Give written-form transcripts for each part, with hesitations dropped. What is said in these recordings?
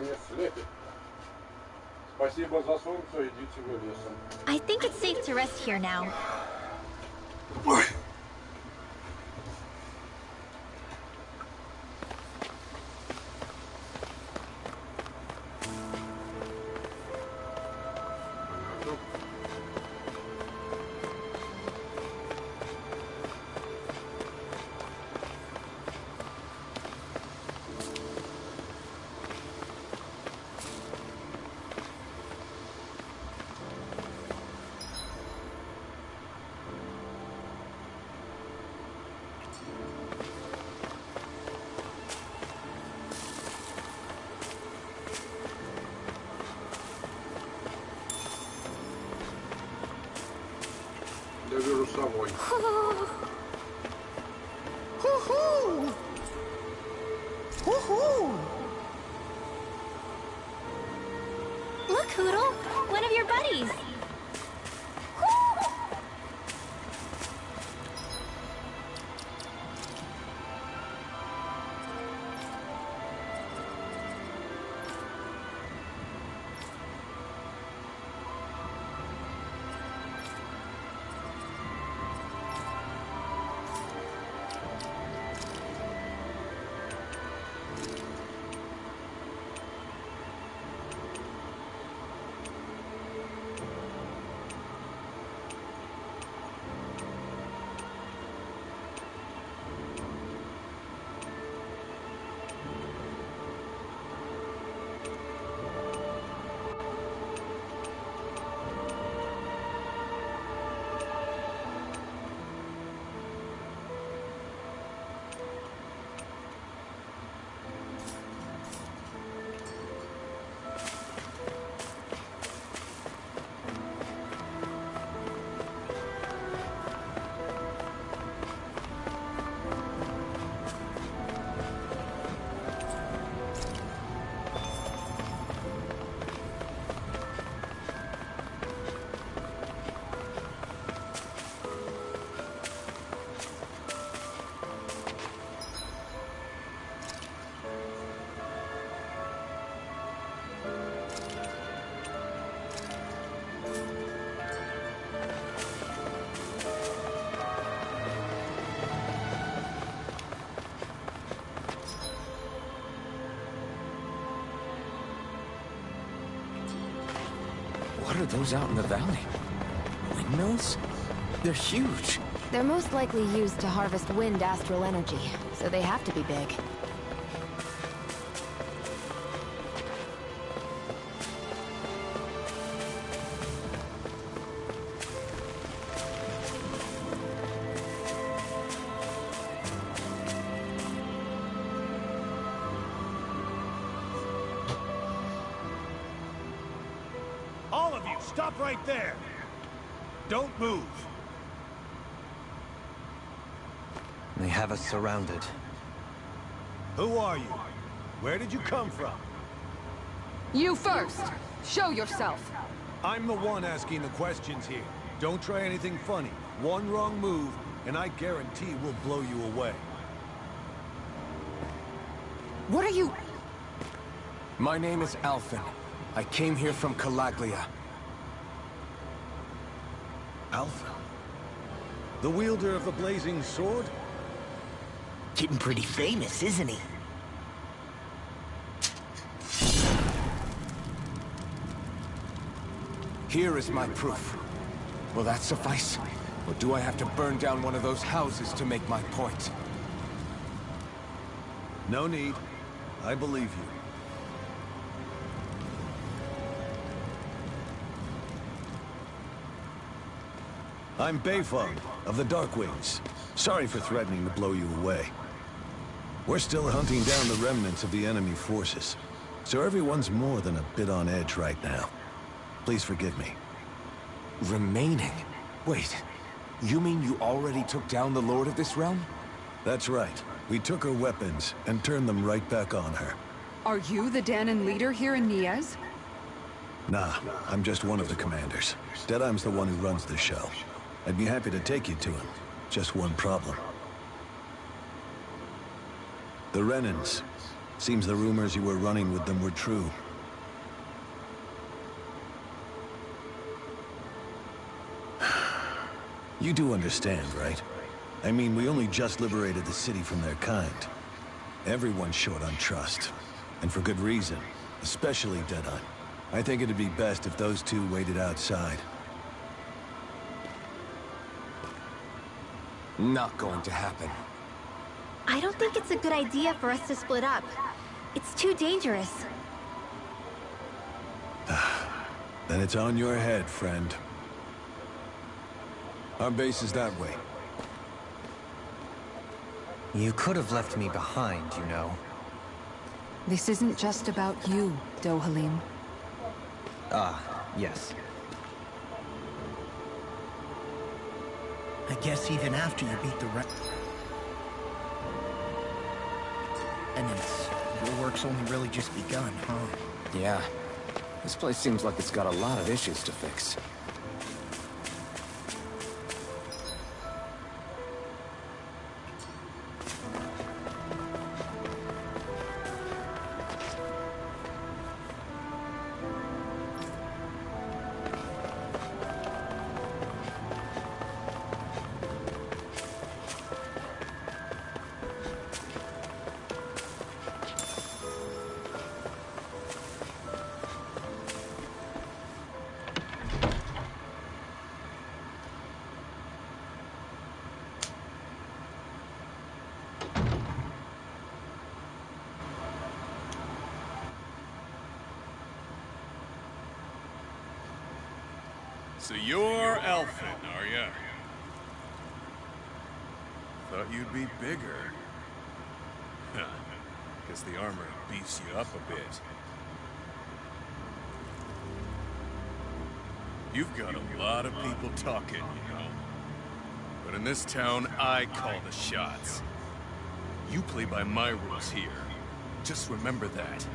не слепит. Спасибо за солнце, идите вы лесом. I think it's safe to rest here now. Я вижу собой. Look, Hoodle, one of your buddies. What are those out in the valley? Windmills? They're huge. They're most likely used to harvest wind astral energy, so they have to be big. All of you, stop right there! Don't move! They have us surrounded. Who are you? Where did you come from? You first! Show yourself! I'm the one asking the questions here. Don't try anything funny. One wrong move, and I guarantee we'll blow you away. What are you... My name is Alphen. I came here from Calaglia. Alpha? The wielder of the blazing sword? Getting pretty famous, isn't he? Here is my proof. Will that suffice? Or do I have to burn down one of those houses to make my point? No need. I believe you. I'm Beifong, of the Darkwings. Sorry for threatening to blow you away. We're still hunting down the remnants of the enemy forces, so everyone's more than a bit on edge right now. Please forgive me. Remaining? Wait, you mean you already took down the Lord of this realm? That's right. We took her weapons and turned them right back on her. Are you the Danon leader here in Niez? Nah, I'm just one of the commanders. Deadheim's the one who runs the show. I'd be happy to take you to him. Just one problem. The Renans. Seems the rumors you were running with them were true. You do understand, right? I mean, we only just liberated the city from their kind. Everyone's short on trust. And for good reason. Especially Deadeye. I think it'd be best if those two waited outside. Not going to happen. I don't think it's a good idea for us to split up. It's too dangerous. Then it's on your head, friend. Our base is that way. You could have left me behind, you know. This isn't just about you, Dohalim. Yes. I guess even after you beat the remnants, your work's only really just begun, huh? Yeah. This place seems like it's got a lot of issues to fix. So you're elfin, are ya? Thought you'd be bigger. Huh. Guess the armor beefs you up a bit. You've got a lot of people talking, you know. But in this town, I call the shots. You play by my rules here. Just remember that.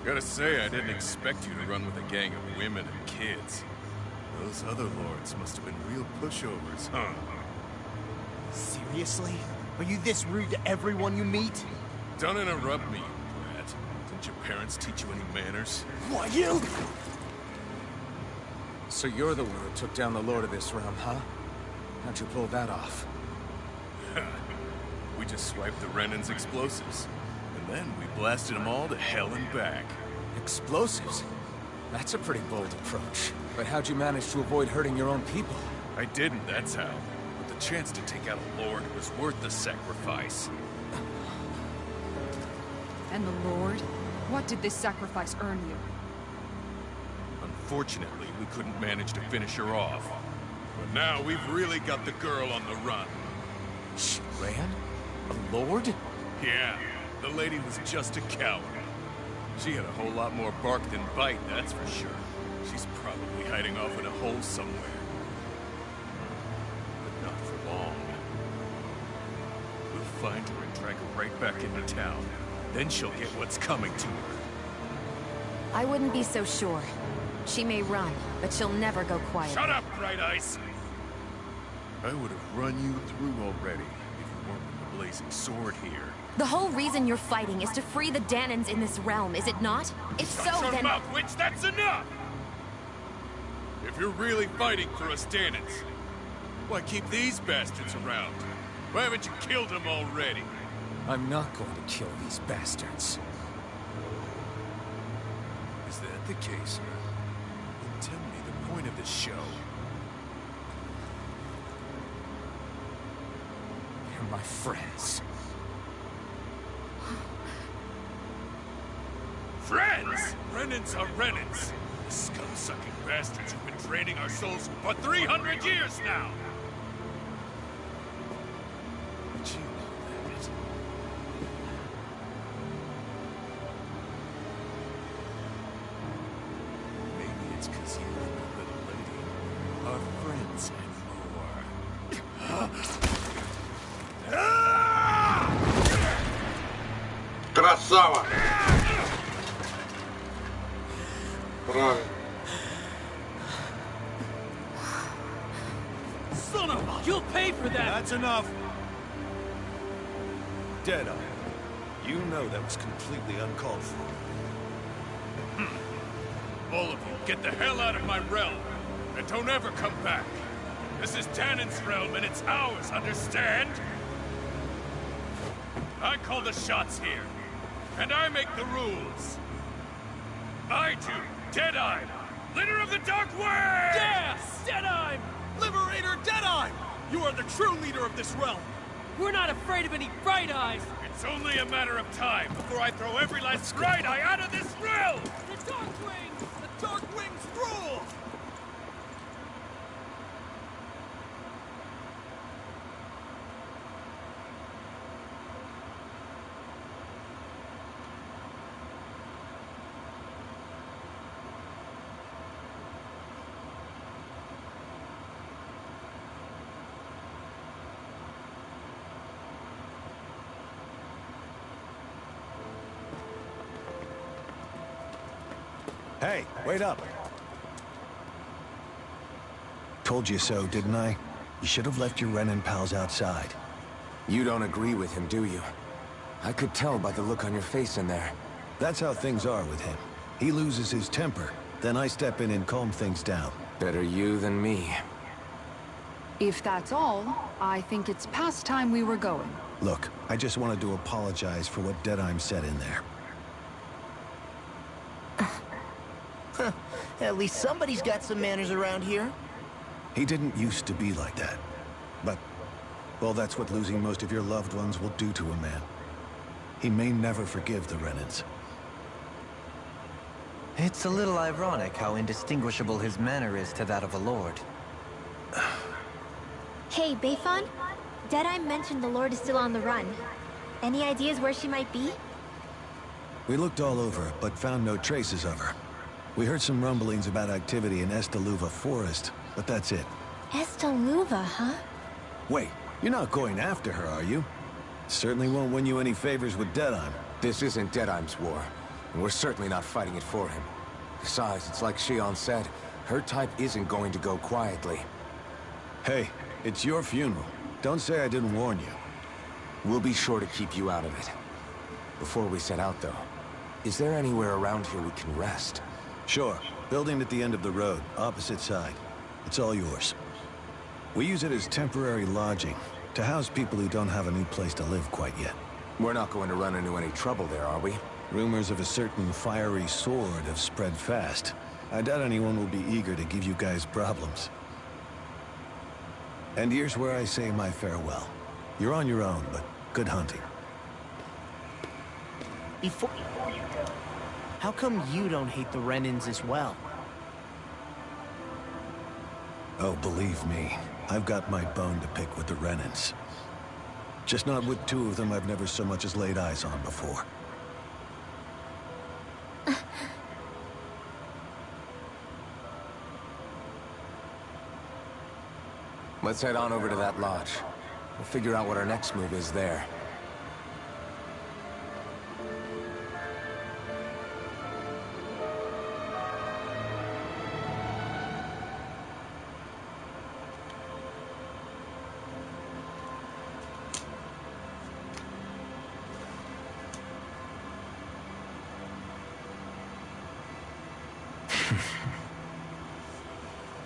Gotta say, I didn't expect you to run with a gang of women and kids. Those other lords must have been real pushovers, huh? Seriously? Are you this rude to everyone you meet? Don't interrupt me, you brat. Didn't your parents teach you any manners? What, you? So you're the one who took down the lord of this realm, huh? How'd you pull that off? We just swiped the Renan's explosives. And then we blasted them all to hell and back. Explosives? That's a pretty bold approach. But how'd you manage to avoid hurting your own people? I didn't, that's how. But the chance to take out a lord was worth the sacrifice. And the Lord? What did this sacrifice earn you? Unfortunately, we couldn't manage to finish her off. But now we've really got the girl on the run. She ran? A lord? Yeah, the lady was just a coward. She had a whole lot more bark than bite, that's for sure. She's probably hiding off in a hole somewhere. But not for long. We'll find her and drag her right back into town. Then she'll get what's coming to her. I wouldn't be so sure. She may run, but she'll never go quiet. Shut up, Bright Ice! I would have run you through already if you weren't with the blazing sword here. The whole reason you're fighting is to free the Danans in this realm, is it not? If so, Shut your then... mouth, witch! That's enough! If you're really fighting for us Danans, why keep these bastards around? Why haven't you killed them already? I'm not going to kill these bastards. Is that the case, sir? Then tell me the point of this show. They're my friends. Friends! Renans are Renans. The scum-sucking bastards who've been draining our souls for 300 years now! But you know that. Maybe it's because you and the little lady are friends anymore. Красава! Правильно. Son of a... You'll pay for that! That's enough. Deadeye. You know that was completely uncalled for. All of you, get the hell out of my realm! And don't ever come back! This is Danon's realm and it's ours, understand? I call the shots here. And I make the rules. I do, Deadeye, leader of the Dark Way! Yes! Deadeye! Liberator Deadeye! You are the true leader of this realm! We're not afraid of any Bright Eyes! It's only a matter of time before I throw every last Bright Eye out of this realm! The Dark Wings! The Dark Wings rule! Hey, wait up. Told you so, didn't I? You should have left your Renin pals outside. You don't agree with him, do you? I could tell by the look on your face in there. That's how things are with him. He loses his temper, then I step in and calm things down. Better you than me. If that's all, I think it's past time we were going. Look, I just wanted to apologize for what Deadeye said in there. At least somebody's got some manners around here. He didn't used to be like that. But, well, that's what losing most of your loved ones will do to a man. He may never forgive the Renins. It's a little ironic how indistinguishable his manner is to that of a lord. Hey, Bayfon? Deadeye mentioned the Lord is still on the run. Any ideas where she might be? We looked all over, but found no traces of her. We heard some rumblings about activity in Estaluva Forest, but that's it. Estaluva, huh? Wait, you're not going after her, are you? Certainly won't win you any favors with Deadeye. This isn't Deadeye's war, and we're certainly not fighting it for him. Besides, it's like Shion said, her type isn't going to go quietly. Hey, it's your funeral. Don't say I didn't warn you. We'll be sure to keep you out of it. Before we set out, though, is there anywhere around here we can rest? Sure. Building at the end of the road, opposite side. It's all yours. We use it as temporary lodging, to house people who don't have a new place to live quite yet. We're not going to run into any trouble there, are we? Rumors of a certain fiery sword have spread fast. I doubt anyone will be eager to give you guys problems. And here's where I say my farewell. You're on your own, but good hunting. Before you go, how come you don't hate the Renins as well? Oh, believe me, I've got my bone to pick with the Renins. Just not with two of them I've never so much as laid eyes on before. Let's head on over to that lodge. We'll figure out what our next move is there.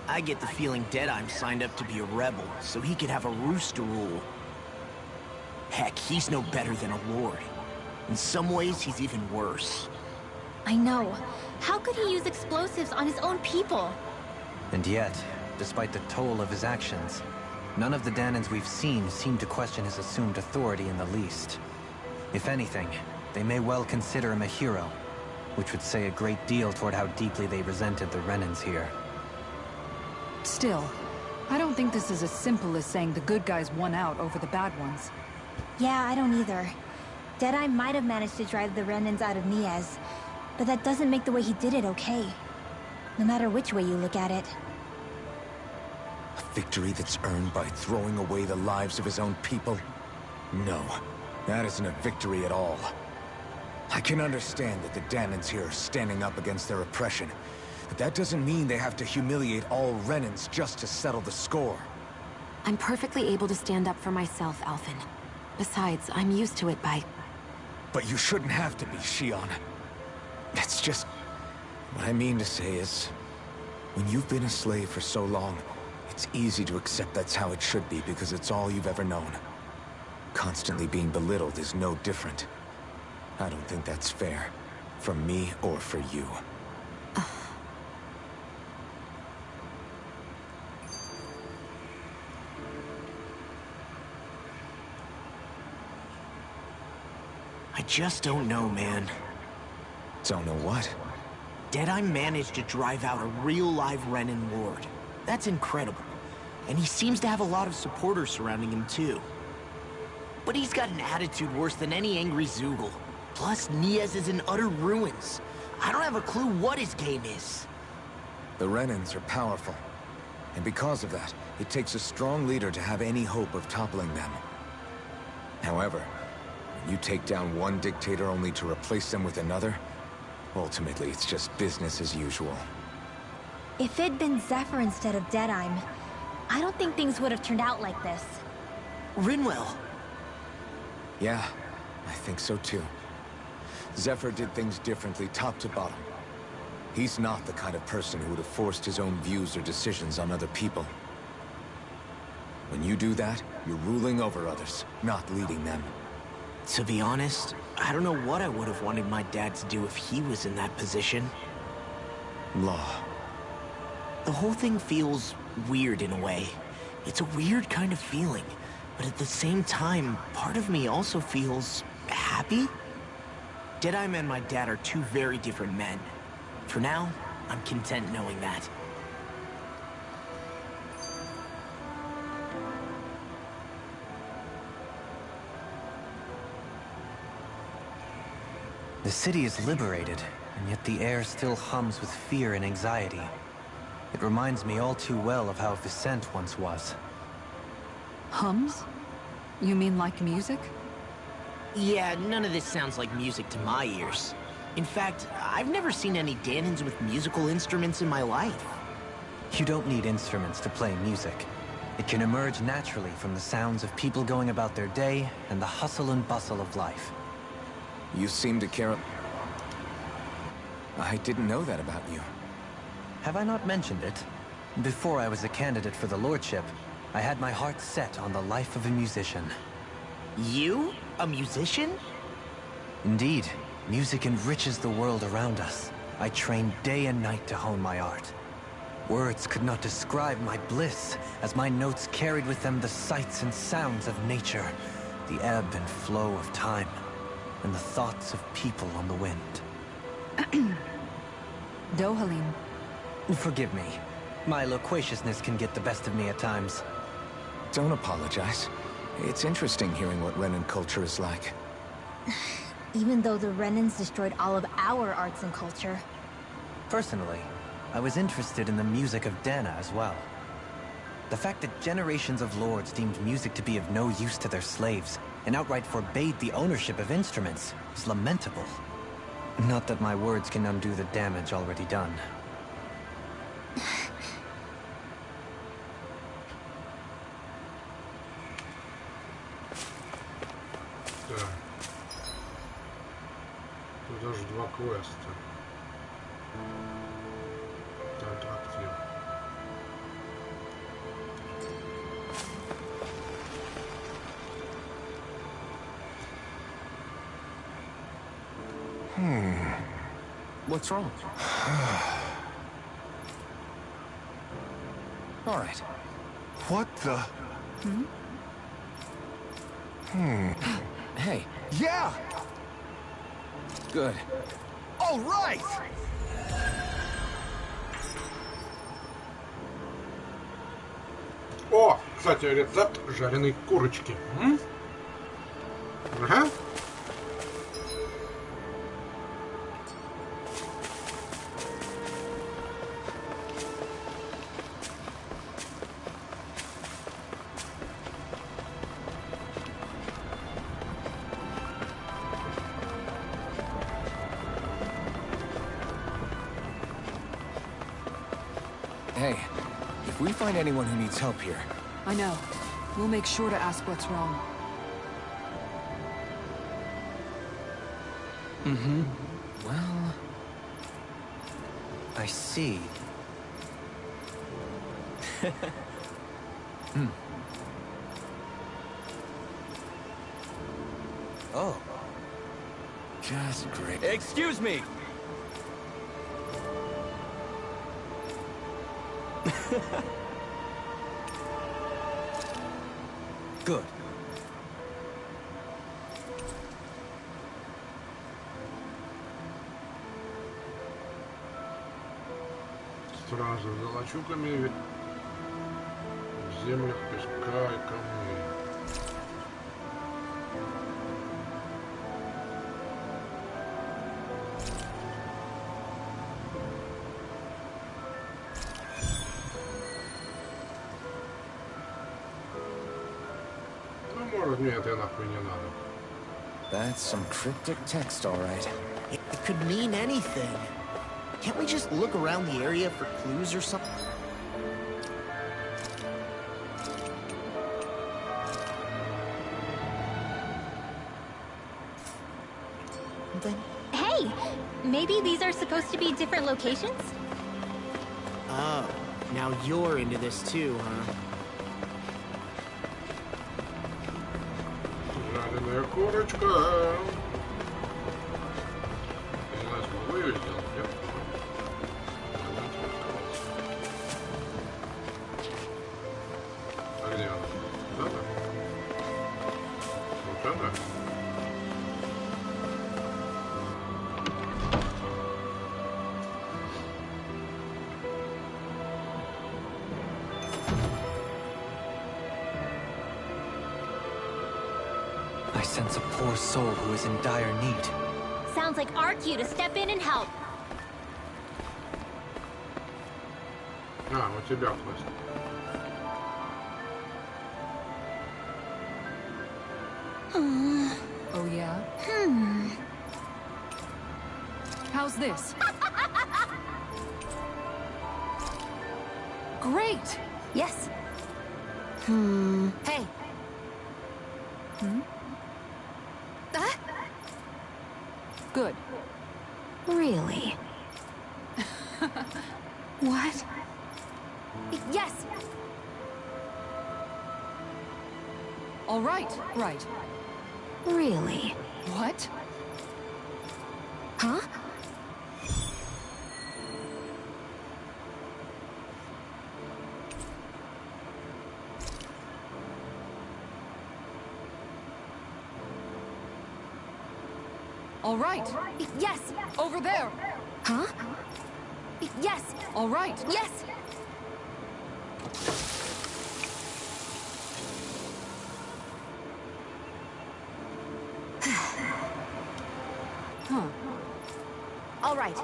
I get the feeling Deadeye signed up to be a rebel, so he could have a rooster rule. Heck, he's no better than a lord. In some ways, he's even worse. I know. How could he use explosives on his own people? And yet, despite the toll of his actions, none of the Danons we've seen seem to question his assumed authority in the least. If anything, they may well consider him a hero, which would say a great deal toward how deeply they resented the Renins here. Still, I don't think this is as simple as saying the good guys won out over the bad ones. Yeah, I don't either. Deadeye might have managed to drive the Renins out of Niaz, but that doesn't make the way he did it okay. No matter which way you look at it. A victory that's earned by throwing away the lives of his own people? No, that isn't a victory at all. I can understand that the Danons here are standing up against their oppression, but that doesn't mean they have to humiliate all Renins just to settle the score. I'm perfectly able to stand up for myself, Alphen. Besides, I'm used to it by... But you shouldn't have to be, Shion. It's just... What I mean to say is... When you've been a slave for so long, it's easy to accept that's how it should be because it's all you've ever known. Constantly being belittled is no different. I don't think that's fair. For me or for you. I just don't know, man. Don't know what? Deadeye managed to drive out a real live Renin lord. That's incredible. And he seems to have a lot of supporters surrounding him too. But he's got an attitude worse than any angry Zoogle. Plus, Niaz is in utter ruins. I don't have a clue what his game is. The Renins are powerful. And because of that, it takes a strong leader to have any hope of toppling them. However, when you take down one dictator only to replace them with another, ultimately it's just business as usual. If it'd been Zephyr instead of Deadeye, I don't think things would have turned out like this. Rinwell. Yeah, I think so too. Zephyr did things differently top to bottom. He's not the kind of person who would have forced his own views or decisions on other people. When you do that, you're ruling over others, not leading them. To be honest, I don't know what I would have wanted my dad to do if he was in that position. Law. The whole thing feels weird in a way. It's a weird kind of feeling, but at the same time, part of me also feels happy. Deadeye and my dad are two very different men. For now, I'm content knowing that. The city is liberated, and yet the air still hums with fear and anxiety. It reminds me all too well of how Vicente once was. Hums? You mean like music? Yeah, none of this sounds like music to my ears. In fact, I've never seen any Danins with musical instruments in my life. You don't need instruments to play music. It can emerge naturally from the sounds of people going about their day and the hustle and bustle of life. You seem to care... I didn't know that about you. Have I not mentioned it? Before I was a candidate for the lordship, I had my heart set on the life of a musician. You? A musician? Indeed. Music enriches the world around us. I trained day and night to hone my art. Words could not describe my bliss, as my notes carried with them the sights and sounds of nature, the ebb and flow of time, and the thoughts of people on the wind. Dohalim. Forgive me. My loquaciousness can get the best of me at times. Don't apologize. It's interesting hearing what Renin culture is like. Even though the Renins destroyed all of our arts and culture. Personally, I was interested in the music of Dana as well. The fact that generations of lords deemed music to be of no use to their slaves, and outright forbade the ownership of instruments, is lamentable. Not that my words can undo the damage already done. Так. Тут даже два квеста. Так, актив. What's wrong? All right. What the? Hey. Yeah! Good. All right! О, кстати, рецепт жареной курочки. Ага. Hey, if we find anyone who needs help here... I know. We'll make sure to ask what's wrong. Mm-hmm. Well... I see. Oh. Just great. Excuse me! Good. Стражи за лачугами в землях песка и камней. Ну, может, мне это нахуй не надо. That's some cryptic text, all right. It could mean anything. Can't we just look around the area for clues or something? Hey! Maybe these are supposed to be different locations? Oh, now you're into this too, huh? Жареная курочка. Не знаю, смогу ее сделать, нет? А где она? Вот это? Вот это? I sense a poor soul who is in dire need. Sounds like our cue to step in and help. А, у тебя квест. Oh, yeah? How's this? Great! Yes. Hey! Good. Really? What? Yes! All right, right. Really? What? Huh? All right. Yes! Over there. Huh? Yes! All right. Yes! Huh. All right.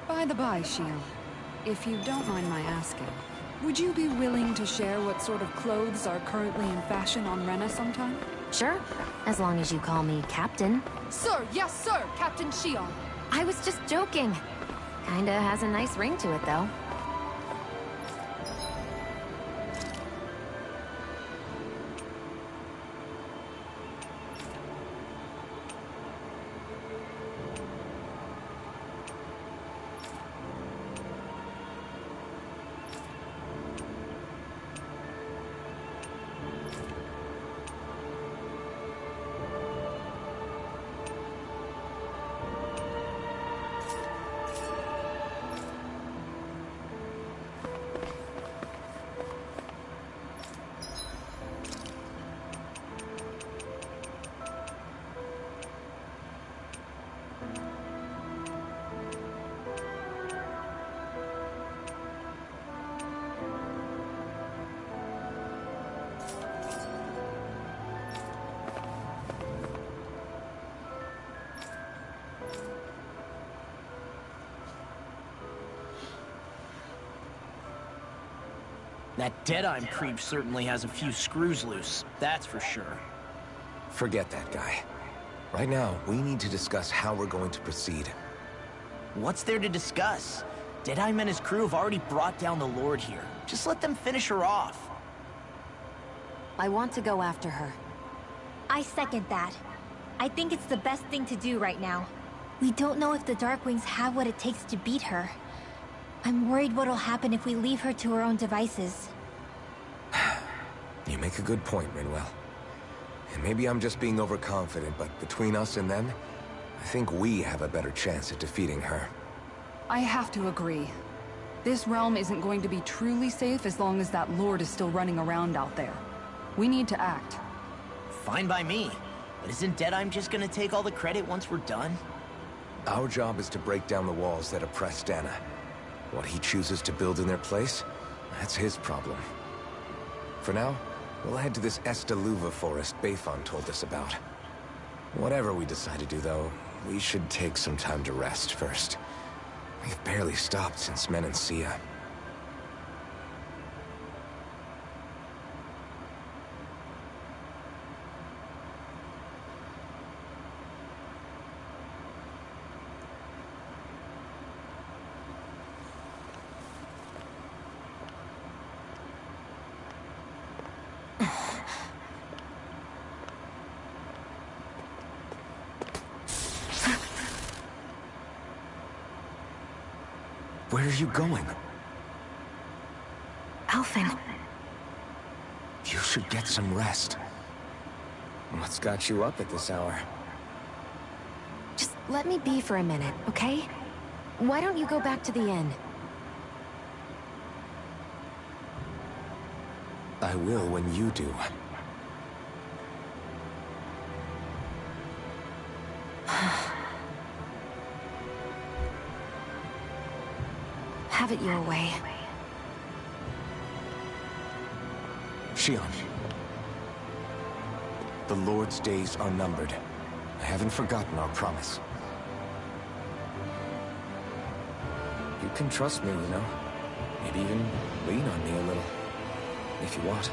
By the by, Shion, if you don't mind my asking, would you be willing to share what sort of clothes are currently in fashion on Rena sometime? Sure, as long as you call me Captain. Sir, yes, sir, Captain Shion. I was just joking. Kinda has a nice ring to it, though. That Deadeye creep certainly has a few screws loose, that's for sure. Forget that guy. Right now, we need to discuss how we're going to proceed. What's there to discuss? Deadeye and his crew have already brought down the Lord here. Just let them finish her off. I want to go after her. I second that. I think it's the best thing to do right now. We don't know if the Darkwings have what it takes to beat her. I'm worried what'll happen if we leave her to her own devices. You make a good point, Rinwell. And maybe I'm just being overconfident, but between us and them, I think we have a better chance at defeating her. I have to agree. This realm isn't going to be truly safe as long as that Lord is still running around out there. We need to act. Fine by me. But isn't Deadeye just gonna take all the credit once we're done? Our job is to break down the walls that oppress Dana. What he chooses to build in their place, that's his problem. For now, we'll head to this Estaluva forest Bayfon told us about. Whatever we decide to do, though, we should take some time to rest first. We've barely stopped since Menancia. Where are you going? Alphen. You should get some rest. What's got you up at this hour? Just let me be for a minute, okay? Why don't you go back to the inn? I will when you do. Have it your way. Shion. The Lord's days are numbered. I haven't forgotten our promise. You can trust me, you know. Maybe even lean on me a little. If you want.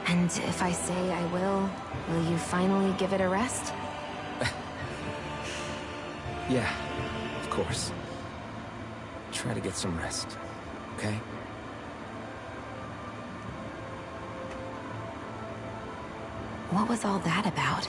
And if I say I will you finally give it a rest? Yeah, of course. Try to get some rest, okay? What was all that about?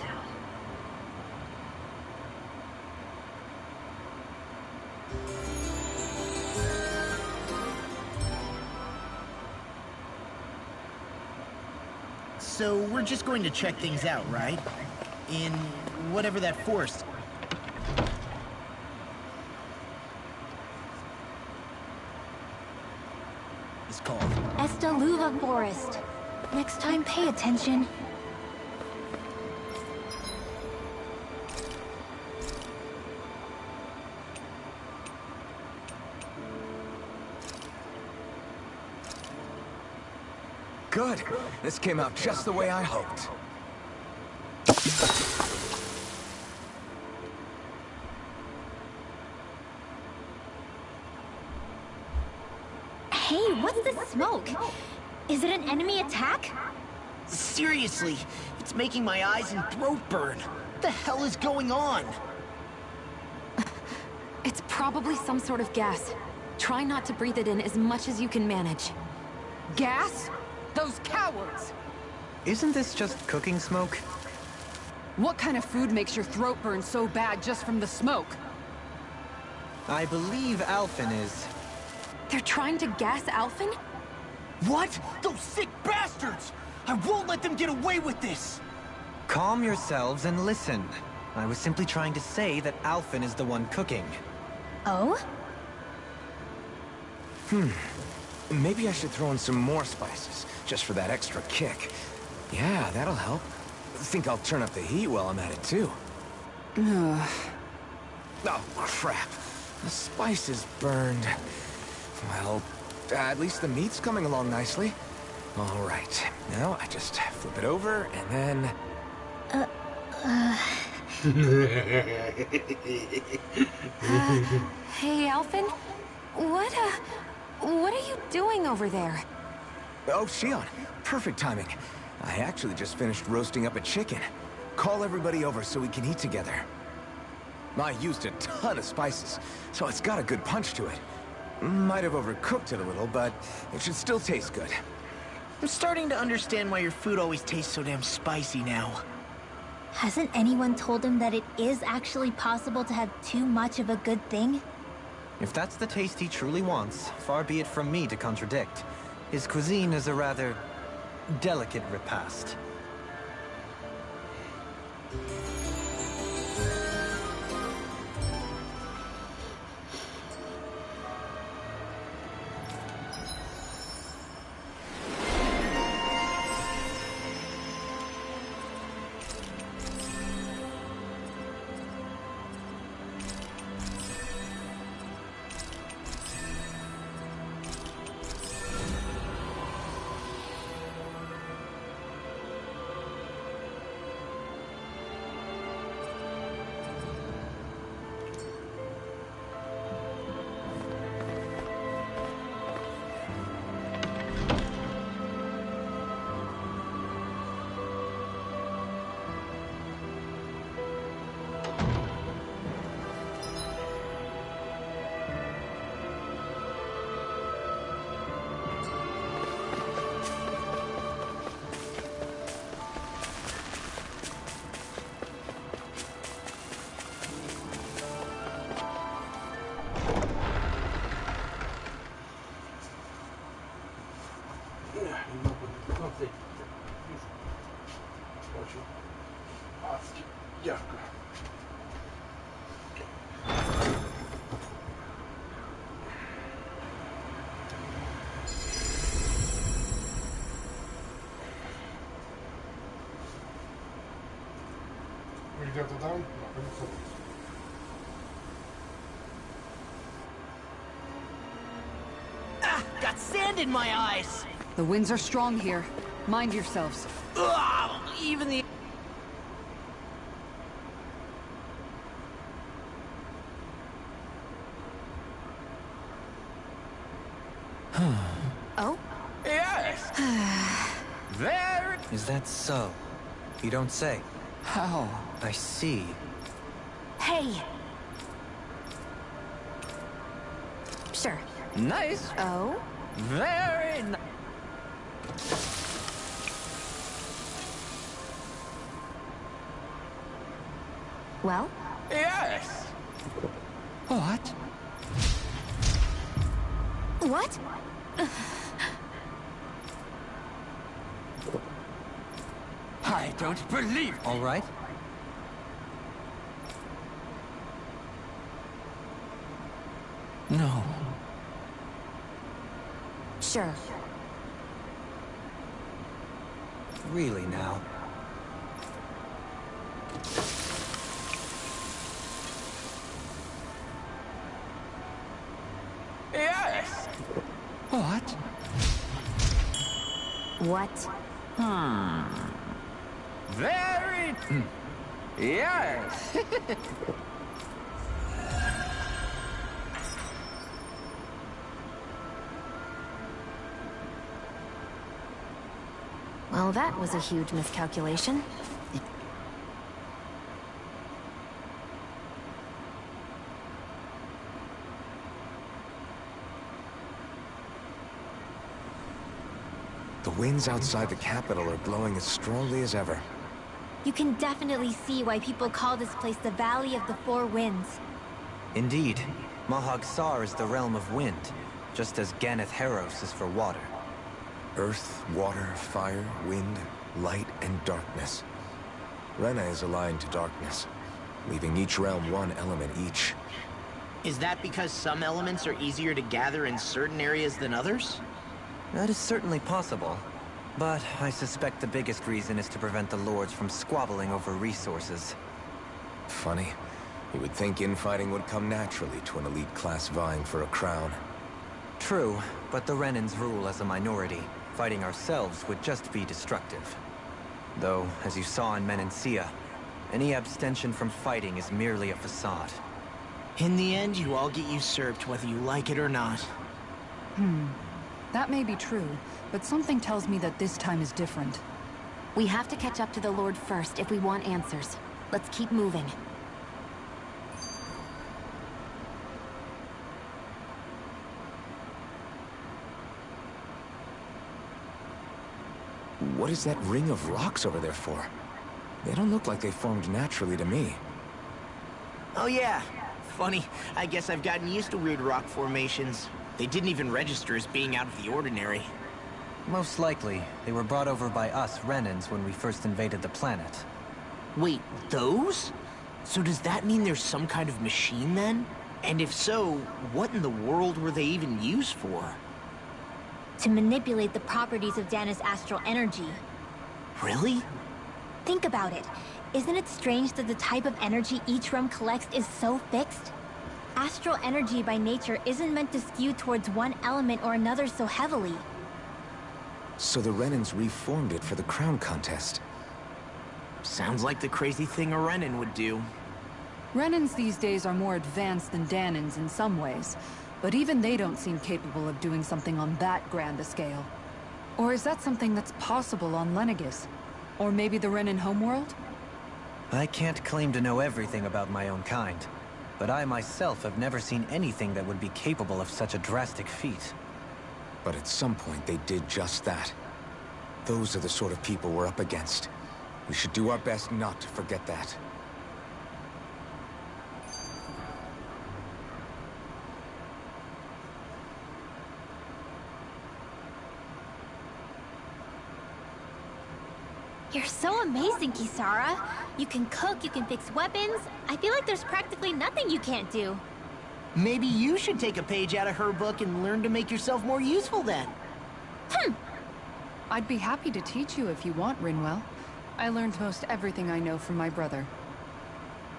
So we're just going to check things out, right? In whatever that forest. Is called. Estaluva Forest. Next time, pay attention. Good. This came out just the way I hoped. Hey, what's the smoke? Is it an enemy attack? Seriously, it's making my eyes and throat burn. What the hell is going on? It's probably some sort of gas. Try not to breathe it in as much as you can manage. Gas? Those cowards! Isn't this just cooking smoke? What kind of food makes your throat burn so bad just from the smoke? I believe Alphen is... They're trying to gas Alphen? What? Those sick bastards! I won't let them get away with this! Calm yourselves and listen. I was simply trying to say that Alphen is the one cooking. Oh? Maybe I should throw in some more spices, just for that extra kick. Yeah, that'll help. Think I'll turn up the heat while I'm at it, too. Oh, crap. The spice is burned. Well, at least the meat's coming along nicely. All right. Now I just flip it over, and then... Hey, Alphen? What are you doing over there? Oh, Shion. Perfect timing. I actually just finished roasting up a chicken. Call everybody over so we can eat together. I used a ton of spices, so it's got a good punch to it. Might have overcooked it a little, but it should still taste good. I'm starting to understand why your food always tastes so damn spicy now. Hasn't anyone told him that it is actually possible to have too much of a good thing? If that's the taste he truly wants, far be it from me to contradict. His cuisine is a rather delicate repast. Ярко. Где-то там находится лес. Got sand in my eyes! The winds are strong here. Mind yourselves. Ugh, even the... Oh? Yes! Very... Is that so? You don't say. How? I see. Hey! Sure. Nice. Oh? Very nice. Well? Yes! What? What? I don't believe... All right. No. Sure. Really now. Yes! What? What? Very... Yes! Well, that was a huge miscalculation. The winds outside the capital are blowing as strongly as ever. You can definitely see why people call this place the Valley of the Four Winds. Indeed. Mahag Sar is the realm of wind, just as Ganeth Heros is for water. Earth, water, fire, wind, light, and darkness. Rena is aligned to darkness, leaving each realm one element each. Is that because some elements are easier to gather in certain areas than others? That is certainly possible. But I suspect the biggest reason is to prevent the lords from squabbling over resources. Funny. You would think infighting would come naturally to an elite class vying for a crown. True, but the Renans rule as a minority. Fighting ourselves would just be destructive. Though, as you saw in Menancia, any abstention from fighting is merely a facade. In the end, you all get usurped whether you like it or not. That may be true, but something tells me that this time is different. We have to catch up to the Lord first if we want answers. Let's keep moving. What is that ring of rocks over there for? They don't look like they formed naturally to me. Oh yeah. Funny, I guess I've gotten used to weird rock formations. They didn't even register as being out of the ordinary. Most likely, they were brought over by us Renans when we first invaded the planet. Wait, those? So does that mean there's some kind of machine then? And if so, what in the world were they even used for? To manipulate the properties of Dana's astral energy. Really? Think about it. Isn't it strange that the type of energy each realm collects is so fixed? Astral energy by nature isn't meant to skew towards one element or another so heavily. So the Renans reformed it for the crown contest. Sounds like the crazy thing a Renan would do. Renans these days are more advanced than Danans in some ways, but even they don't seem capable of doing something on that grand a scale. Or is that something that's possible on Lenegis? Or maybe the Renan homeworld? I can't claim to know everything about my own kind, but I myself have never seen anything that would be capable of such a drastic feat. But at some point they did just that. Those are the sort of people we're up against. We should do our best not to forget that. You're so amazing, Kisara. You can cook, you can fix weapons. I feel like there's practically nothing you can't do. Maybe you should take a page out of her book and learn to make yourself more useful then. I'd be happy to teach you if you want, Rinwell. I learned most everything I know from my brother.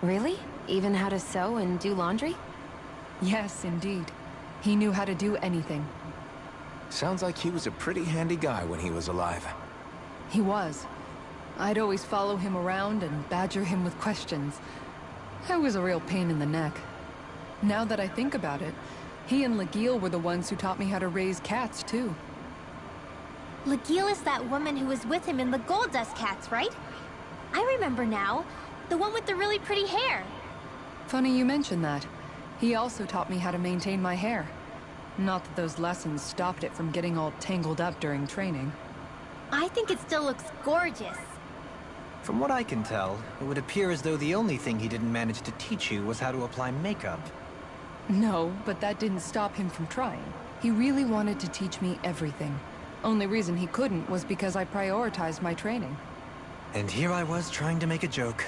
Really? Even how to sew and do laundry? Yes, indeed. He knew how to do anything. Sounds like he was a pretty handy guy when he was alive. He was. I'd always follow him around and badger him with questions. I was a real pain in the neck. Now that I think about it, he and Legil were the ones who taught me how to raise cats, too. Legil is that woman who was with him in the Gold Dust Cats, right? I remember now. The one with the really pretty hair. Funny you mention that. He also taught me how to maintain my hair. Not that those lessons stopped it from getting all tangled up during training. I think it still looks gorgeous. From what I can tell, it would appear as though the only thing he didn't manage to teach you was how to apply makeup. No, but that didn't stop him from trying. He really wanted to teach me everything. Only reason he couldn't was because I prioritized my training. And here I was trying to make a joke.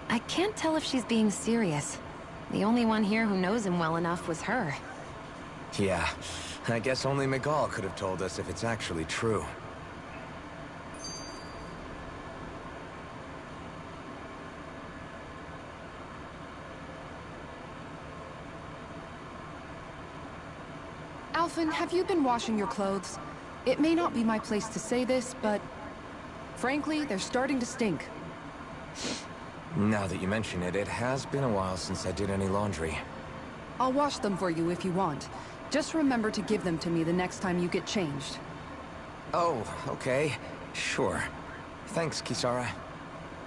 I can't tell if she's being serious. The only one here who knows him well enough was her. Yeah, I guess only Miguel could have told us if it's actually true. Alphen, have you been washing your clothes? It may not be my place to say this, but... frankly, they're starting to stink. Now that you mention it, it has been a while since I did any laundry. I'll wash them for you if you want. Just remember to give them to me the next time you get changed. Oh, okay. Sure. Thanks, Kisara.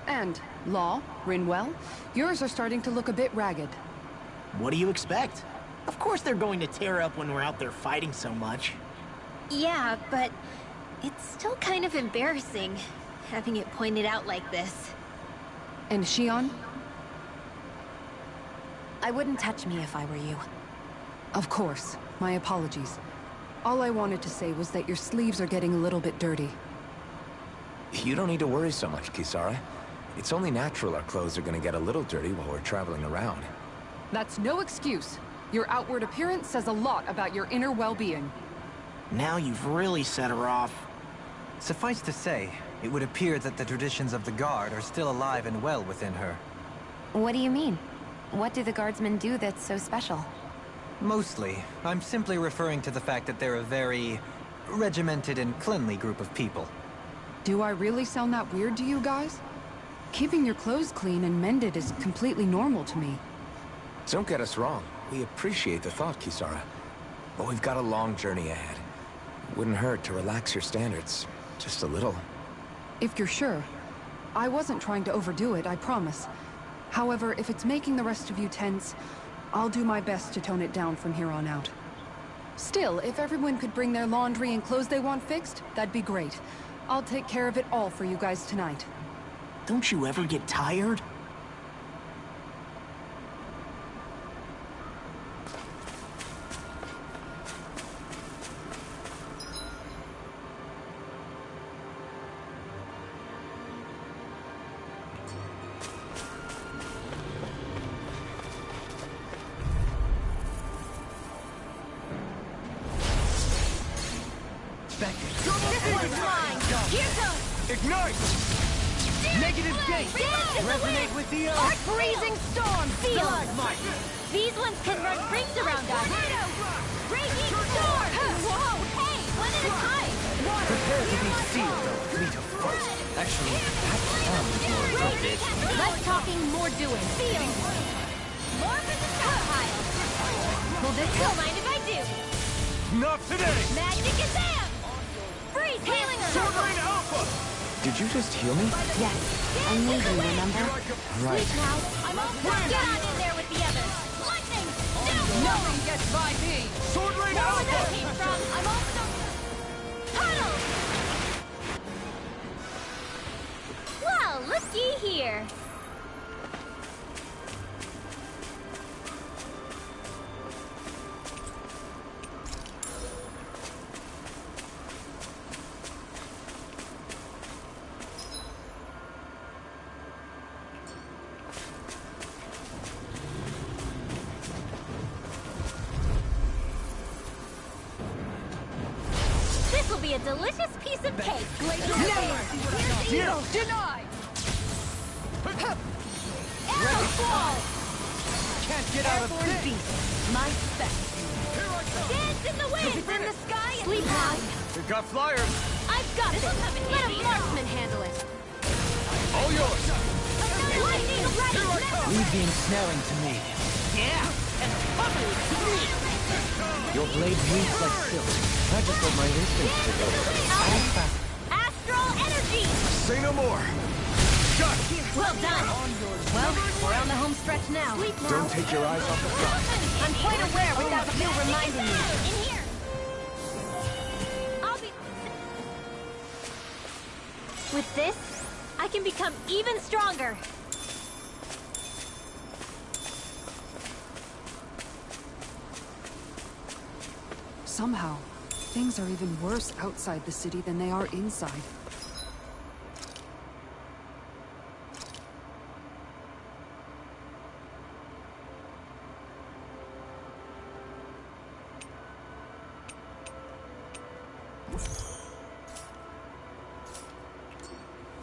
And, Law, Rinwell, yours are starting to look a bit ragged. What do you expect? Of course they're going to tear up when we're out there fighting so much. Yeah, but it's still kind of embarrassing, having it pointed out like this. And Shion? I wouldn't touch me if I were you. Of course. My apologies. All I wanted to say was that your sleeves are getting a little bit dirty. You don't need to worry so much, Kisara. It's only natural our clothes are gonna get a little dirty while we're traveling around. That's no excuse. Your outward appearance says a lot about your inner well-being. Now you've really set her off. Suffice to say, it would appear that the traditions of the Guard are still alive and well within her. What do you mean? What do the Guardsmen do that's so special? Mostly, I'm simply referring to the fact that they're a very regimented and cleanly group of people. Do I really sound that weird to you guys? Keeping your clothes clean and mended is completely normal to me. Don't get us wrong. We appreciate the thought, Kisara. But we've got a long journey ahead. Wouldn't hurt to relax your standards. Just a little. If you're sure. I wasn't trying to overdo it, I promise. However, if it's making the rest of you tense, I'll do my best to tone it down from here on out. Still, if everyone could bring their laundry and clothes they want fixed, that'd be great. I'll take care of it all for you guys tonight. Don't you ever get tired? Ignite! Negative gate! Resonate with the earth! Arc freezing storm! Field! These ones can run rings around us! Raging storm! Whoa! Hey! One at a time! Prepare to be sealed, though, for me to fight. Actually, that sounds more appropriate. Less talking, more doing. Field! More for the stockpile! Will this don't mind if I do? Not today! Magic is them! Freeze! Healing Sword Rain Alpha! Did you just heal me? Yes. I need you, remember? Right. Sleep now. I'm all set. Get on in there with the others. Lightning! Still! Nothing gets by me! Sword Rain Where Alpha! that came from? I'm also... Puddle! Well, looky here. This will be a delicious piece of cake. Deal! Denied! Arrow Squall! Can't get out of Airborne this! beast. My specialty. Dance in the wind! It's in the sky and sleep now. We've got flyers! I've got this. Let a marksman handle it. All yours! Lightning ready! Leave the ensnaring to me. Yeah, and pummel to me! Your blade moves like silk. I just let my instincts take over. Astral energy! Say no more! Got it! Well done. Well, we're on the home stretch now. Sleep now. Don't take your eyes off the front. I'm quite aware without you reminding me. In here. I'll be... With this, I can become even stronger. Somehow, things are even worse outside the city than they are inside.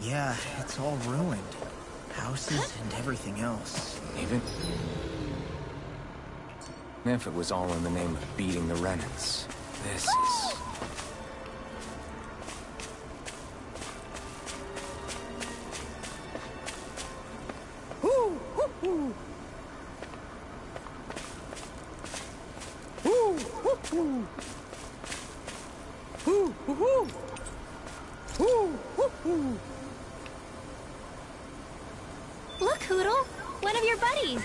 Yeah, it's all ruined. Houses and everything else. Even if it was all in the name of beating the Renans, this is... Look, Hoodle! One of your buddies!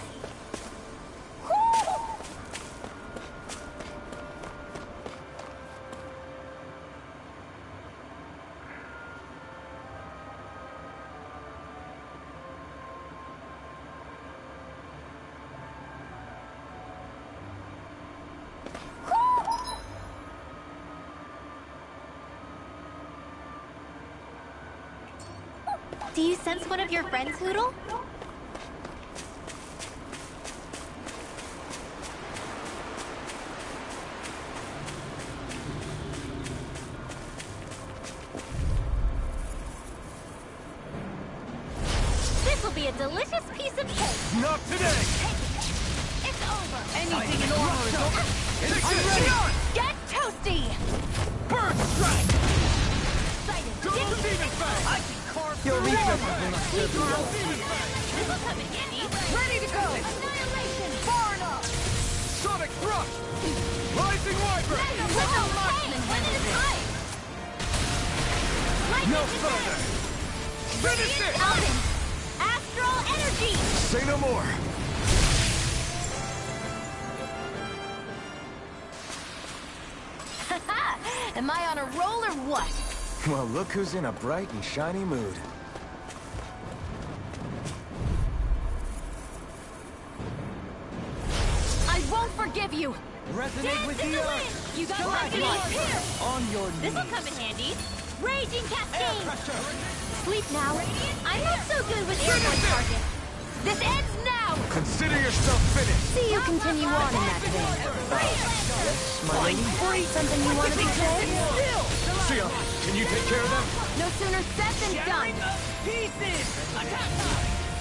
Do you sense one of your friends, Hoodle? This will be a delicious piece of cake. Not today! It's over. Anything in order is over. I'm ready. Get toasty. Bird strike! Excited. Double demon fang! I can carve Your through reflexes armor. will not serve you well. This will come in handy. Ready to go! Annihilation. Far enough! Sonic thrust! Rising wyvern! With no marksman one at a time. No further! Finish it! Alvin. Astral energy. Say no more! Am I on a roll or what? Well, look who's in a bright and shiny mood. I won't forgive you! Resonate with the earth! You got my here! On your knees! This'll come in handy. Raging cascade! Pressure! Sleep now. I'm not so good with airborne targets. This ends now! Consider yourself finished! See you continue on in that vein. Yes, my lady? Something you wanted to say? Sia, can you take care of them? No sooner said than done. Pieces! Attack!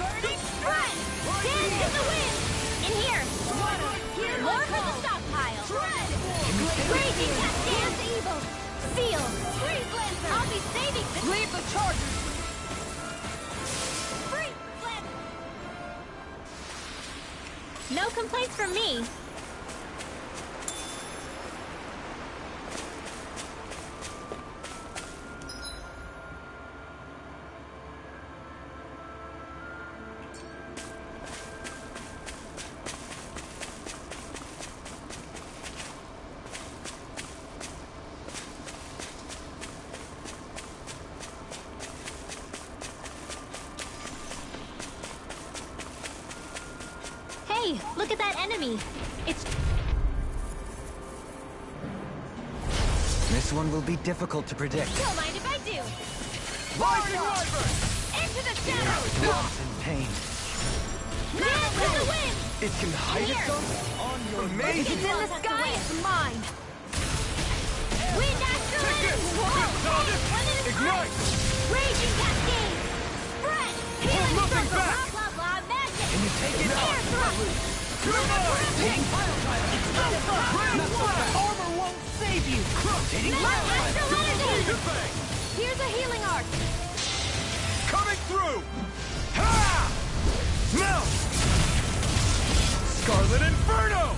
Burning strength! Dance in the wind! In here! More for the stockpile! Raging cascade! Evil! Seal! Freeze Lancer! I'll be saving this! Leave the charges! Freeze Lancer! No complaints from me. Hey, look at that enemy. It's... This one will be difficult to predict. Don't mind if I do. Into the shadows! Loss and pain. Dance in the wind! It can hide itself? If it's in the sky, it's mine! Wind astrolated! Whoa! Ignite! Raging cascade! Spread! Healing nothing circle! back! Blah, blah, blah, magic! Can you take it Air out? thrust! Armor won't save you! Light astral energy! Here's a healing arc! Coming through! Ha! Now! Scarlet Inferno!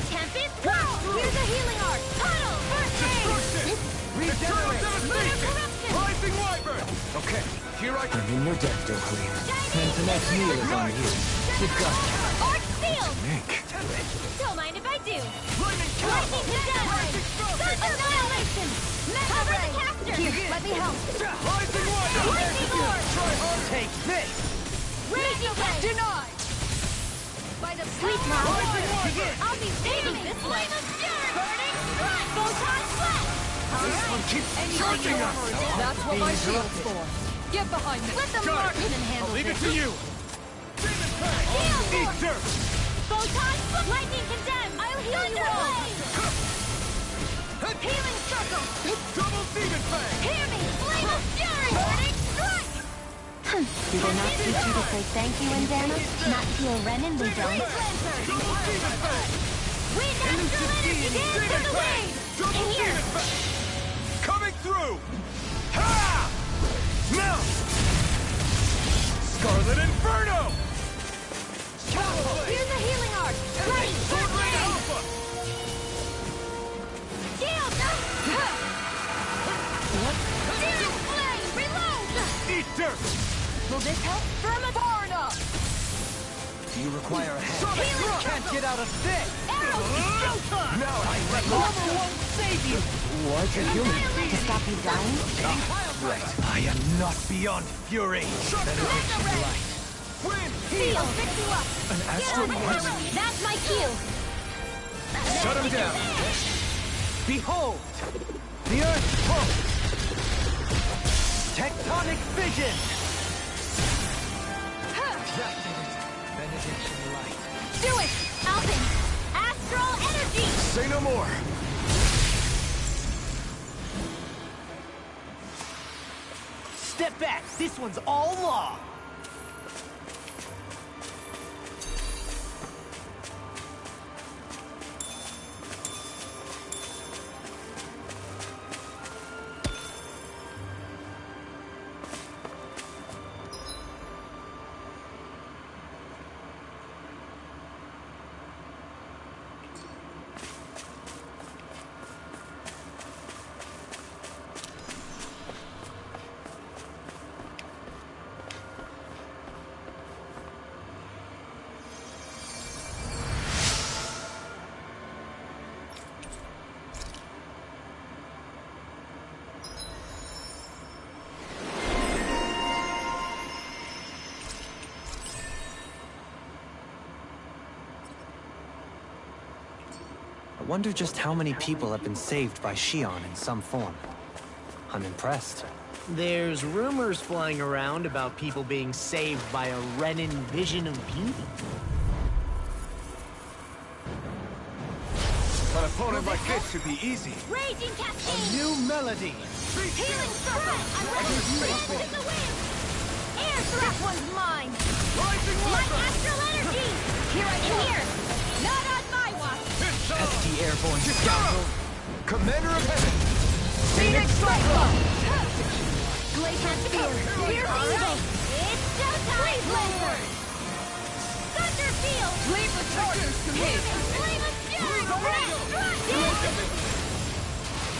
Tempest Blast! Here's a healing arc! Puddle! First aid! Eternal Lunar Devastation! corruption! Rising Wyvern! Okay, here I come. I mean, your deck still clean. And tonight's meal is on you. You've got it. Arc Field! Nick. Don't mind if I do. Lightning Lightning Condemn! Annihilation! Cover the caster! Here, let me help. Rising Wyvern! Lightning Orb! Try hard! Take this! Raging Blade! Denied! By the sleep now! I'll be saving this flame of fury! Burning strike! Photon flash! This one keeps charging us! That's what my shield's for. Get behind me. Let the marksman handle Leave it this. to you! Demon Fang! Heal Eat Force! dirt! Photon flash! Lightning Condemn! I'll heal you all! Healing Circle! Double Demon Fang! Hear me! Flame of fury! Burning strike! Do they not teach you to say thank you, Indana? Not heal Renin, we don't. Freeze Lancer! Double Demon Fang! Wind astral energy! Dance in the wind! Double In here! Demon Fang! Coming through! Ha! Now! Scarlet Inferno! Here's a healing arc! Ready! Sword Rain First Alpha! Shield! Searing flame! Reload! Eat dirt! Will this help? From far enough! Do you require a hand? Healing Can't circle! get out of this! Arrows! Showtime! Now I Armor won't save you! Why can you? To stop you dying? Right. I am not beyond fury. Mega Ray! Win! Seal! Fix you up! An astral what? That's my cue! Shut him down! Behold! The Earth's pulse! Tectonic vision! Benediction light. Do it! Alvin! Astral energy! Say no more! Step back! This one's all law! wonder just how many people have been saved by Shion in some form. I'm impressed. There's rumors flying around about people being saved by a Renin vision of beauty. An opponent like this should be easy. Raging cascade! A new melody! Healing circle! I'm ready to swing in the wind! Air thrust one's mine! Rising My weapon! astral energy! Here I am! Here! Not on my watch! Pesky airborne scoundrel! Commander of Heaven! Phoenix Cyclone! Glacial Spear! Piercing Bolt! It's showtime! Blazer! Thunder Field! Leave the charges to me! Flame of Fury!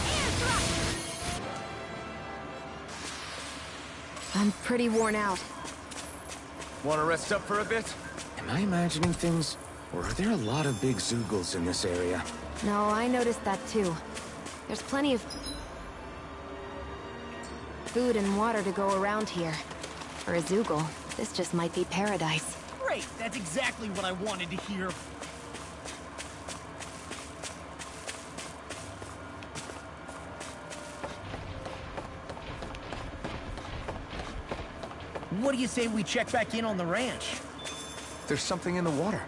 Air thrust! I'm pretty worn out. Want to rest up for a bit? Am I imagining things? Or are there a lot of big Zoogles in this area? No, I noticed that too. There's plenty of food and water to go around here. For a Zoogle, this just might be paradise. Great, that's exactly what I wanted to hear. What do you say we check back in on the ranch? There's something in the water.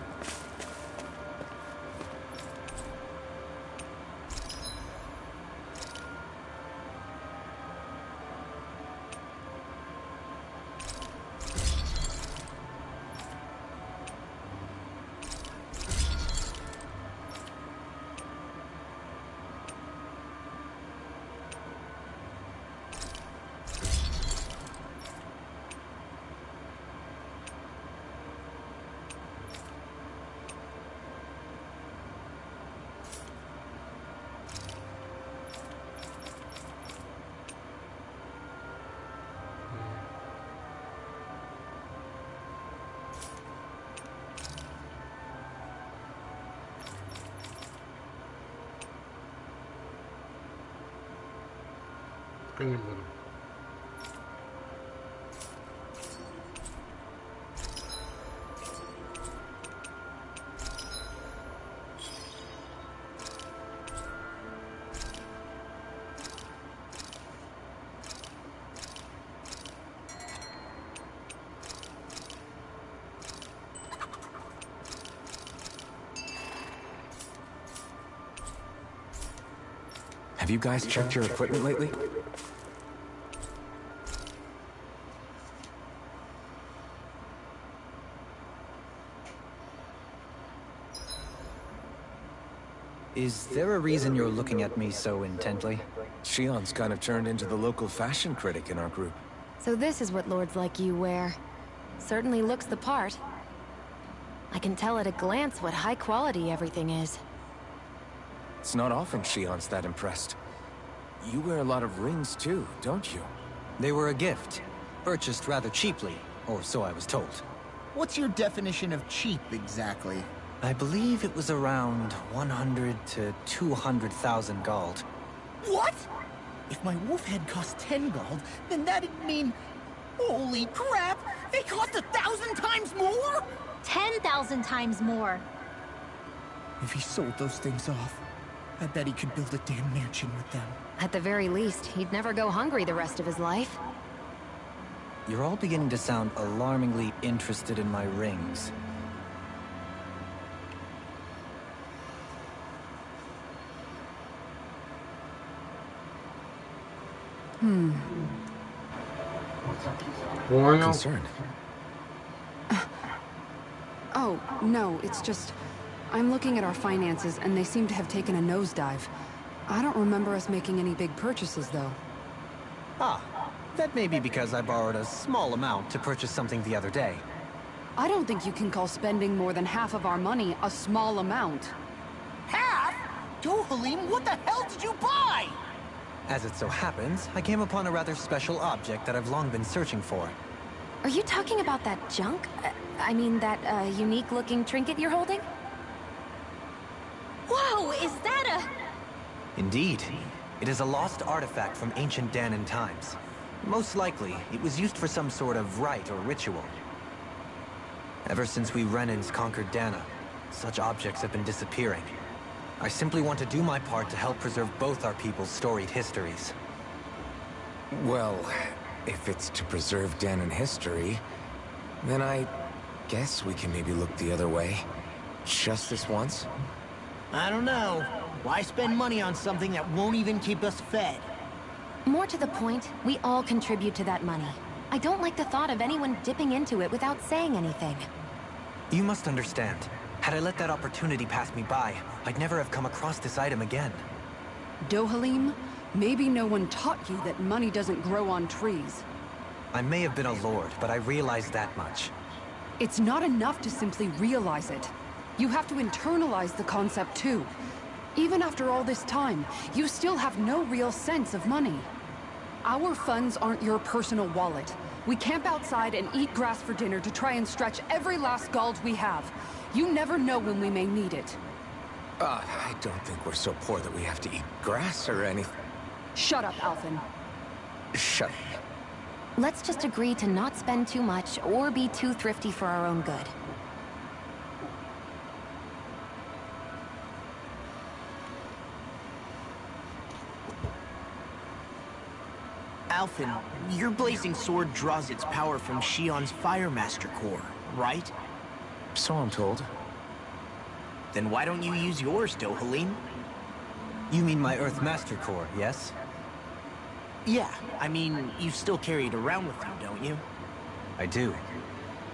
Не буду. Have you guys checked your equipment lately? Is there a reason you're looking at me so intently? Shion's kind of turned into the local fashion critic in our group. So this is what lords like you wear. Certainly looks the part. I can tell at a glance what high quality everything is. It's not often Shion's that impressed. You wear a lot of rings too, don't you? They were a gift. Purchased rather cheaply, or so I was told. What's your definition of cheap, exactly? I believe it was around 100 to 200,000 gold. What? If my wolf head cost 10 gold, then that'd mean... Holy crap! They cost 1,000 times more?! 10,000 times more. If he sold those things off, I bet he could build a damn mansion with them. At the very least, he'd never go hungry the rest of his life. You're all beginning to sound alarmingly interested in my rings. Понял. Concerned. Oh, no, it's just... I'm looking at our finances, and they seem to have taken a nosedive. I don't remember us making any big purchases, though. Ah, that may be because I borrowed a small amount to purchase something the other day. I don't think you can call spending more than half of our money a small amount. Half? Halim, what the hell did you buy? As it so happens, I came upon a rather special object that I've long been searching for. Are you talking about that junk? I mean, that, unique-looking trinket you're holding? Whoa, is that a... Indeed. It is a lost artifact from ancient Danan times. Most likely, it was used for some sort of rite or ritual. Ever since we Renins conquered Dana, such objects have been disappearing. I simply want to do my part to help preserve both our people's storied histories. Well, if it's to preserve Danon history, then I guess we can maybe look the other way. Just this once? I don't know. Why spend money on something that won't even keep us fed? More to the point, we all contribute to that money. I don't like the thought of anyone dipping into it without saying anything. You must understand. Had I let that opportunity pass me by, I'd never have come across this item again. Dohalim, maybe no one taught you that money doesn't grow on trees. I may have been a lord, but I realized that much. It's not enough to simply realize it. You have to internalize the concept too. Even after all this time, you still have no real sense of money. Our funds aren't your personal wallet. We camp outside and eat grass for dinner to try and stretch every last gold we have. You never know when we may need it. I don't think we're so poor that we have to eat grass or anything. Shut up, Alphen. Shut up. Let's just agree to not spend too much or be too thrifty for our own good. Alphen, your blazing sword draws its power from Shion's Firemaster core, right? So I'm told. Then why don't you use yours, Dohalim? You mean my Earth Master Core, yes? Yeah, I mean, you still carry it around with you, don't you? I do.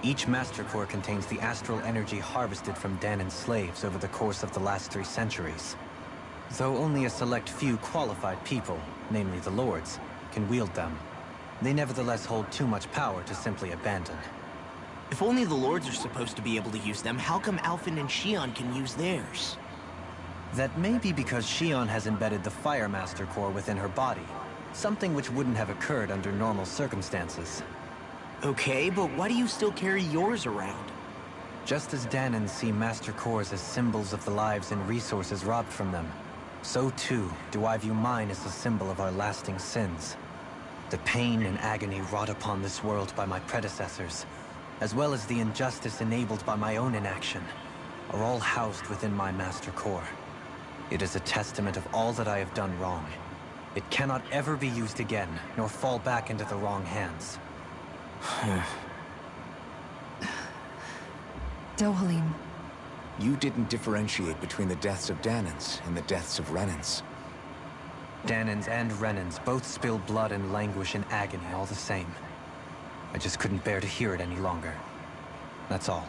Each Master Core contains the astral energy harvested from Danon's slaves over the course of the last 3 centuries. Though only a select few qualified people, namely the Lords, can wield them, they nevertheless hold too much power to simply abandon. If only the Lords are supposed to be able to use them, how come Alphen and Shion can use theirs? That may be because Shion has embedded the Fire Master Core within her body, something which wouldn't have occurred under normal circumstances. Okay, but why do you still carry yours around? Just as Danons see Master Cores as symbols of the lives and resources robbed from them, so too do I view mine as a symbol of our lasting sins. The pain and agony wrought upon this world by my predecessors, as well as the injustice enabled by my own inaction, are all housed within my Master Core. It is a testament of all that I have done wrong. It cannot ever be used again, nor fall back into the wrong hands. Dohalim. You didn't differentiate between the deaths of Danons and the deaths of Renans. Danons and Renans both spill blood and languish in agony all the same. I just couldn't bear to hear it any longer. That's all.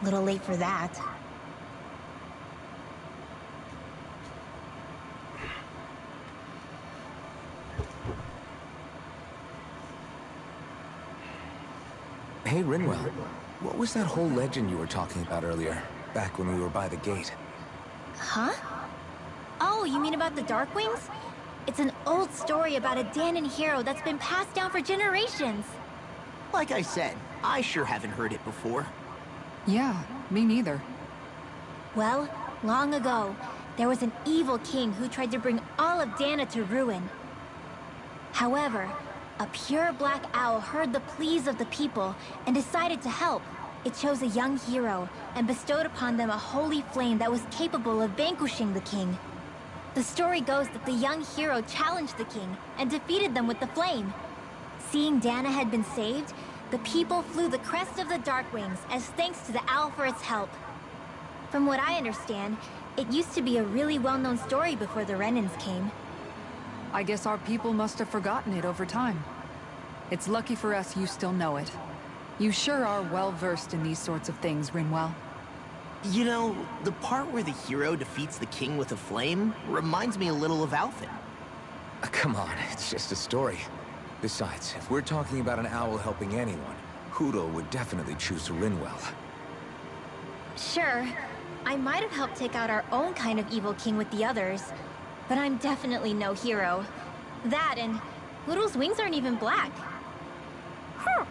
Little late for that. Hey, Rinwell. What was that whole legend you were talking about earlier, back when we were by the gate? Huh? Oh, you mean about the Darkwings? It's an old story about a Danon hero that's been passed down for generations. Like I said, I sure haven't heard it before. Yeah, me neither. Well, long ago, there was an evil king who tried to bring all of Dana to ruin. However, a pure black owl heard the pleas of the people and decided to help. It chose a young hero and bestowed upon them a holy flame that was capable of vanquishing the king. The story goes that the young hero challenged the king and defeated them with the flame. Seeing Dana had been saved, the people flew the crest of the Darkwings as thanks to the owl for its help. From what I understand, it used to be a really well-known story before the Renans came. I guess our people must have forgotten it over time. It's lucky for us you still know it. You sure are well-versed in these sorts of things, Rinwell. You know, the part where the hero defeats the king with a flame reminds me a little of Alphen. Come on, it's just a story. Besides, if we're talking about an owl helping anyone, Hootle would definitely choose Rinwell. Sure, I might have helped take out our own kind of evil king with the others, but I'm definitely no hero. That and Hootle's wings aren't even black. Huh.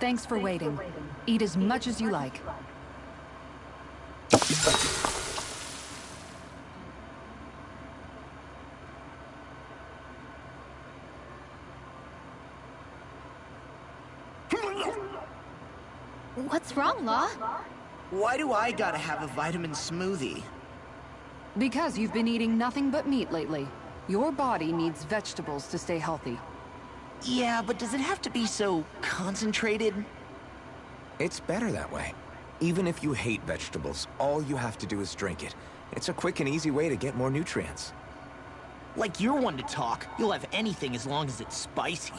Thanks for waiting. Eat as much as you like. What's wrong, Law? Why do I gotta have a vitamin smoothie? Because you've been eating nothing but meat lately. Your body needs vegetables to stay healthy. Yeah, but does it have to be so concentrated? It's better that way. Even if you hate vegetables, all you have to do is drink it. It's a quick and easy way to get more nutrients. Like you're one to talk. You'll have anything as long as it's spicy.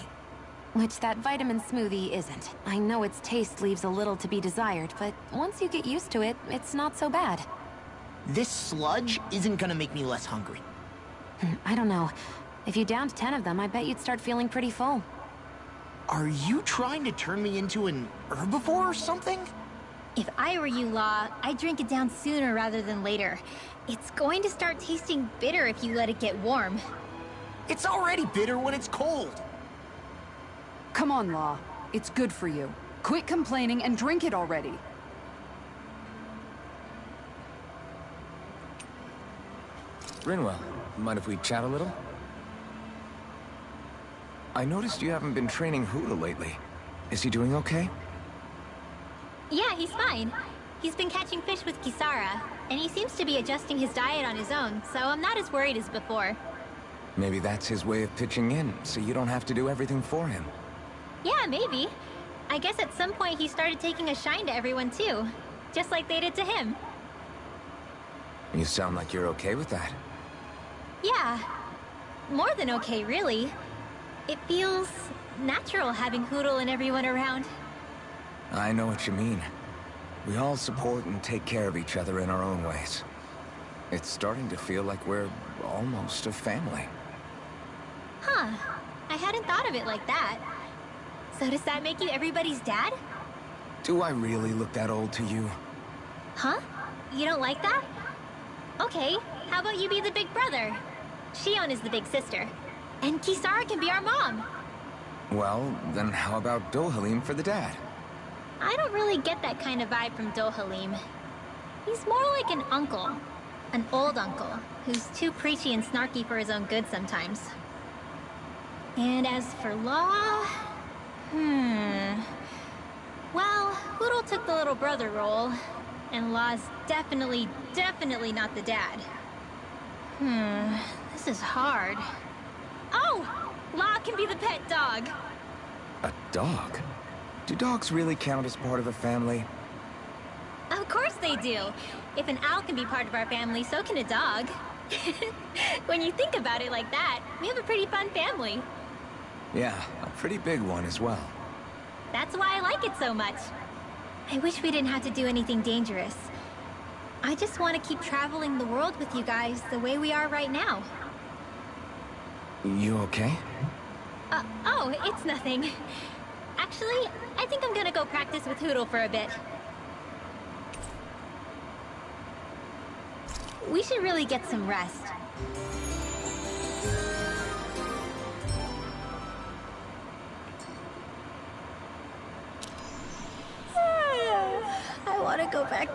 Which that vitamin smoothie isn't. I know its taste leaves a little to be desired, but once you get used to it, it's not so bad. This sludge isn't gonna make me less hungry. I don't know. If you downed 10 of them, I bet you'd start feeling pretty full. Are you trying to turn me into an herbivore or something? If I were you, Law, I'd drink it down sooner rather than later. It's going to start tasting bitter if you let it get warm. It's already bitter when it's cold. Come on, Law. It's good for you. Quit complaining and drink it already. Rinwell, mind if we chat a little? I noticed you haven't been training Hoodle lately. Is he doing okay? Yeah, he's fine. He's been catching fish with Kisara, and he seems to be adjusting his diet on his own, so I'm not as worried as before. Maybe that's his way of pitching in, so you don't have to do everything for him. Yeah, maybe. I guess at some point he started taking a shine to everyone too, just like they did to him. You sound like you're okay with that. Yeah. More than okay, really. It feels natural having Hoodle and everyone around. I know what you mean. We all support and take care of each other in our own ways. It's starting to feel like we're almost a family. Huh. I hadn't thought of it like that. So does that make you everybody's dad? Do I really look that old to you? Huh? You don't like that? Okay, how about you be the big brother? Shion is the big sister. And Kisara can be our mom. Well, then how about Dohalim for the dad? I don't really get that kind of vibe from Dohalim. He's more like an uncle. An old uncle, who's too preachy and snarky for his own good sometimes. And as for Law... Well, Hoodle took the little brother role, and Law's definitely not the dad. This is hard. Oh! Law can be the pet dog! A dog? Do dogs really count as part of a family? Of course they do. If an owl can be part of our family, so can a dog. When you think about it like that, we have a pretty fun family. Yeah, a pretty big one as well. That's why I like it so much. I wish we didn't have to do anything dangerous. I just want to keep traveling the world with you guys the way we are right now. You okay? Oh, it's nothing. Actually, I think I'm gonna go practice with Hoodle for a bit. We should really get some rest. I want to go back